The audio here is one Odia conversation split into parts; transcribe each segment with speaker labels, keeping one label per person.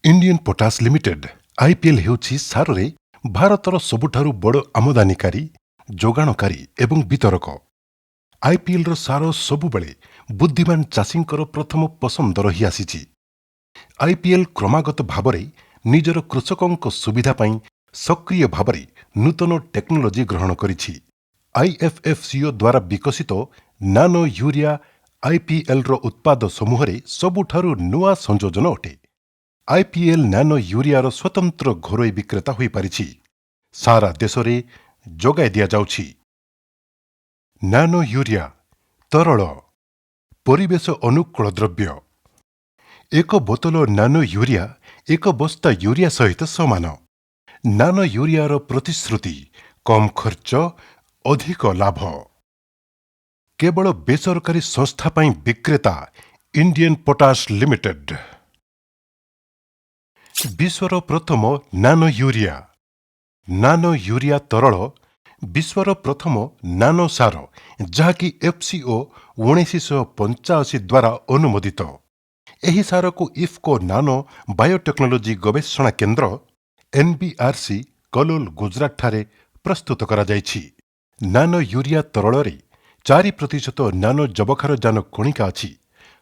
Speaker 1: इंडियन पोटाश लिमिटेड आईपीएल हेउछि सारे भारतर सबुठारु बड़ आमदानीकारी जोगाणकारी एवं वितरक। आईपीएल रो सार सबुबेले बुद्धिमान चाषींकर प्रथम पसंद रही आसीछि। आईपीएल क्रमागत भावरे निजर कृषकों सुविधा पाई सक्रिय भावरे नूतन टेक्नोलोजी ग्रहण करिछि। आईएफएफसीओ द्वारा विकसित नानो यूरिया आईपीएल रो उत्पाद समूह रे सबुठारु नुआ संयोजन अटे। आईपीएल नानो यूरियार स्वतंत्र घरोई विक्रेता होई पारिछि। सारा देश रे जोगाई दिया जाउछि। नानो यूरिया तरल परिवेश अनुकूल द्रव्य। एक बोतल नानो यूरिया एक बस्ता यूरिया सहित समान। नानो यूरियार प्रतिश्रुति कम खर्च अधिक लाभ। केवल बेसरकारी संस्था पाई विक्रेता इंडियन पोटाश लिमिटेड। विश्वर प्रथम नानो यूरिया। नानो यूरिया तरल विश्वर प्रथम नानो सार जहाँकि एफसीओ 1985 द्वारा अनुमोदित। एही सार को इफ्को नानो बायोटेक्नोलोजी गवेषणा केन्द्र एनबीआरसी कलोल गुजरात ठारे प्रस्तुत करा जायछि। नानो यूरिया तरल रे 4% नानो जबखारजान कणिका अछि।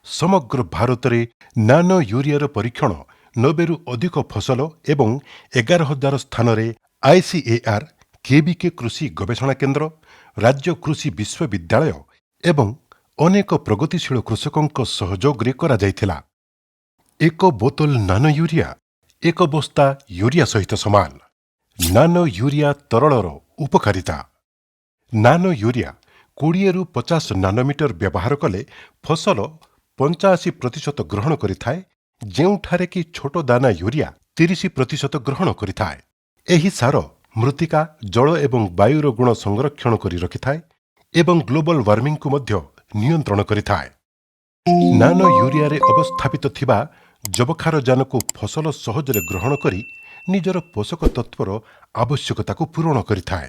Speaker 1: समग्र भारत रे नानो यूरियार परीक्षण 90 रु अधिक फसल एवं 11,000 स्थान रे आईसीएआर केबीके कृषि गवेषणा केन्द्र राज्य कृषि विश्वविद्यालय एवं अनेक प्रगतिशील कृषकों सहयोग रे करा जायथिला। एक बोतल नानो यूरिया एक बस्ता यूरिया सहित समान। नानो यूरिया तरलर उपकारिता। नानो यूरिया 20 रु 50 नानोमीटर व्यवहार कले फसल 85% ग्रहण करिथाए, ଯେଉଁଠାରେ କି ଛୋଟ ଦାନା यूरिया 30% ଗ୍ରହଣ କରିଥାଏ। ଏହି ସାର ମୃତ୍ତିକା ଜଳ ଏବଂ ବାୟୁର ଗୁଣ ସଂରକ୍ଷଣ କରି ରଖିଥାଏ ଏବଂ ଗ୍ଲୋବାଲ ୱାର୍ମିଂକୁ ମଧ୍ୟ ନିୟନ୍ତ୍ରଣ କରିଥାଏ। ନାନୋ यूरियाରେ ଅବସ୍ଥାପିତ ଥିବା ଜବକ୍ଷାରଜାନକୁ ଫସଲ ସହଜରେ ଗ୍ରହଣ କରି ନିଜର ପୋଷକ ତତ୍ତ୍ୱର ଆବଶ୍ୟକତାକୁ ପୂରଣ କରିଥାଏ।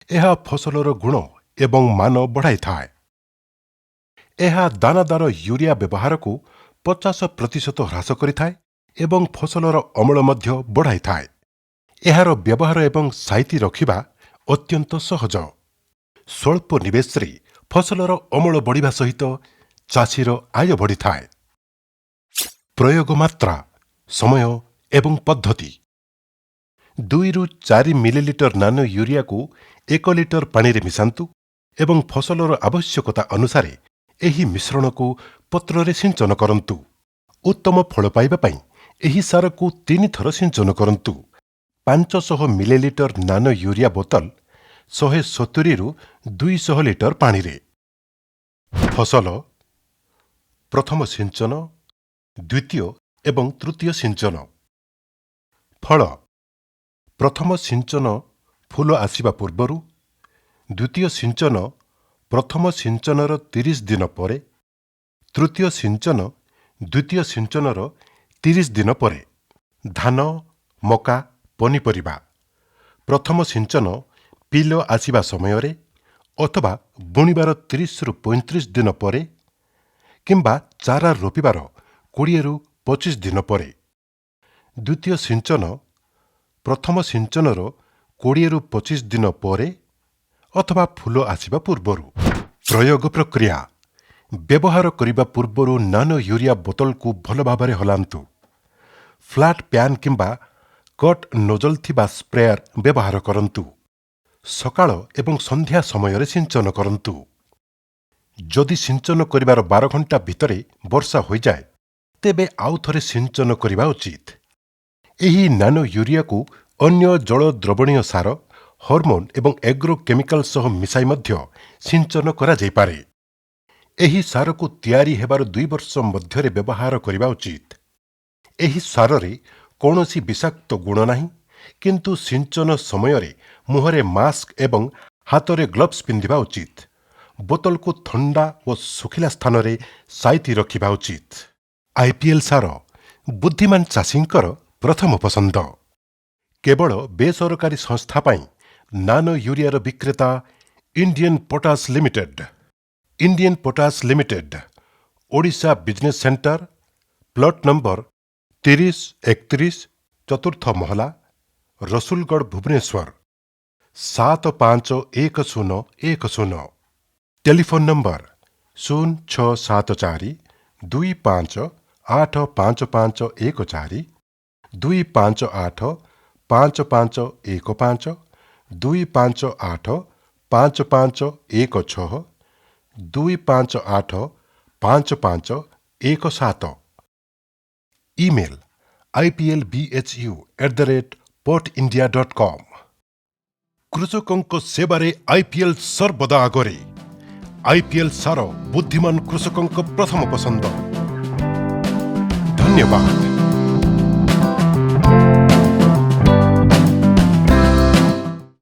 Speaker 1: ଏହା ଫସଲର ଗୁଣ ଏବଂ ମାନ ବଢ଼ାଇଥାଏ। ଏହା ଦାନାଦାର यूरिया ବ୍ୟବହାରକୁ 50% ହ୍ରାସ କରିଥାଏ ଏବଂ ଫସଲର ଅମଳ ମଧ୍ୟ ବଢ଼ାଇଥାଏ। ଏହାର ବ୍ୟବହାର ଏବଂ ସାଇତି ରଖିବା ଅତ୍ୟନ୍ତ ସହଜ। ସ୍ୱଳ୍ପ ନିବେଶରେ ଫସଲର ଅମଳ ବଢ଼ିବା ସହିତ ଚାଷୀର ଆୟ ବଢ଼ିଥାଏ। ପ୍ରୟୋଗ ମାତ୍ରା, ସମୟ ଏବଂ ପଦ୍ଧତି। 2 ରୁ 4 ମିଲିଲିଟର ନାନୋ यूरियाକୁ 1 ଲିଟର ପାଣିରେ ମିଶାନ୍ତୁ ଏବଂ ଫସଲର ଆବଶ୍ୟକତା ଅନୁସାରେ ଏହି ମିଶ୍ରଣକୁ ପତ୍ରରେ ସିଞ୍ଚନ କରନ୍ତୁ। ଉତ୍ତମ ଫଳ ପାଇବା ପାଇଁ ଏହି ସାରକୁ 3 ଥର ସିଞ୍ଚନ କରନ୍ତୁ। 500 ମିଲିଲିଟର ନାନୋ यूरिया ବୋତଲ 170 ରୁ 200 ଲିଟର ପାଣିରେ। ଫସଲ ପ୍ରଥମ ସିଞ୍ଚନ, ଦ୍ୱିତୀୟ ଏବଂ ତୃତୀୟ ସିଞ୍ଚନ। ଫଳ ପ୍ରଥମ ସିଞ୍ଚନ ଫୁଲ ଆସିବା ପୂର୍ବରୁ, ଦ୍ୱିତୀୟ ସିଞ୍ଚନ ପ୍ରଥମ ସିଞ୍ଚନର 30 ଦିନ ପରେ, ତୃତୀୟ ସିଞ୍ଚନ ଦ୍ୱିତୀୟ ସିଞ୍ଚନର 30 ଦିନ ପରେ। ଧାନ, ମକା, ପନିପରିବା ପ୍ରଥମ ସିଞ୍ଚନ ପିଲ ଆସିବା ସମୟରେ ଅଥବା ବୁଣିବାର 30 ରୁ 35 ଦିନ ପରେ କିମ୍ବା ଚାରା ରୋପିବାର 20 ରୁ 25 ଦିନ ପରେ। ଦ୍ୱିତୀୟ ସିଞ୍ଚନ ପ୍ରଥମ ସିଞ୍ଚନର 20 ରୁ 25 ଦିନ ପରେ ଅଥବା ଫୁଲ ଆସିବା ପୂର୍ବରୁ। ପ୍ରୟୋଗ ପ୍ରକ୍ରିୟା। ବ୍ୟବହାର କରିବା ପୂର୍ବରୁ ନାନୋ यूरिया ବୋତଲକୁ ଭଲ ଭାବରେ ହଲାନ୍ତୁ। ଫ୍ଲାଟ୍ ପ୍ୟାନ୍ କିମ୍ବା କଟ୍ ନୋଜଲ ଥିବା ସ୍ପ୍ରେୟାର ବ୍ୟବହାର କରନ୍ତୁ। ସକାଳ ଏବଂ ସନ୍ଧ୍ୟା ସମୟରେ ସିଞ୍ଚନ କରନ୍ତୁ। ଯଦି ସିଞ୍ଚନ କରିବାର 12 ଘଣ୍ଟା ଭିତରେ ବର୍ଷା ହୋଇଯାଏ, ତେବେ ଆଉ ଥରେ ସିଞ୍ଚନ କରିବା ଉଚିତ। ଏହି ନାନୋ यूरियाକୁ ଅନ୍ୟ ଜଳ ଦ୍ରବଣୀୟ ସାର, ହର୍ମୋନ୍ ଏବଂ ଏଗ୍ରୋ କେମିକାଲ ସହ ମିଶାଇ ମଧ୍ୟ ସିଞ୍ଚନ କରାଯାଇପାରେ। ଏହି ସାରକୁ ତିଆରି ହେବାର 2 ବର୍ଷ ମଧ୍ୟରେ ବ୍ୟବହାର କରିବା ଉଚିତ। ଏହି ସାରରେ କୌଣସି ବିଷାକ୍ତ ଗୁଣ ନାହିଁ, କିନ୍ତୁ ସିଞ୍ଚନ ସମୟରେ ମୁହଁରେ ମାସ୍କ ଏବଂ ହାତରେ ଗ୍ଲୋଭ୍ସ ପିନ୍ଧିବା ଉଚିତ। ବୋତଲକୁ ଥଣ୍ଡା ଓ ଶୁଖିଲା ସ୍ଥାନରେ ସାଇତି ରଖିବା ଉଚିତ। ଆଇପିଏଲ୍ ସାର ବୁଦ୍ଧିମାନ ଚାଷୀଙ୍କର ପ୍ରଥମ ପସନ୍ଦ। କେବଳ ବେସରକାରୀ ସଂସ୍ଥା ପାଇଁ ନାନୋ यूरियाର ବିକ୍ରେତା Indian potash limited. Indian potash limited, Odisha business centre, plot number 3031 चतुर्थ महला Rasulgarh Bhubaneswar 751010। Telephone number 0674 25855514 258 5515 258 5516 258 5517। Email iplbhu@portindia.com। कृषकों सेवारे आईपीएल सर्वदा आगरे। आईपीएल सार बुद्धिमान कृषकों प्रथम पसंद। धन्यवाद।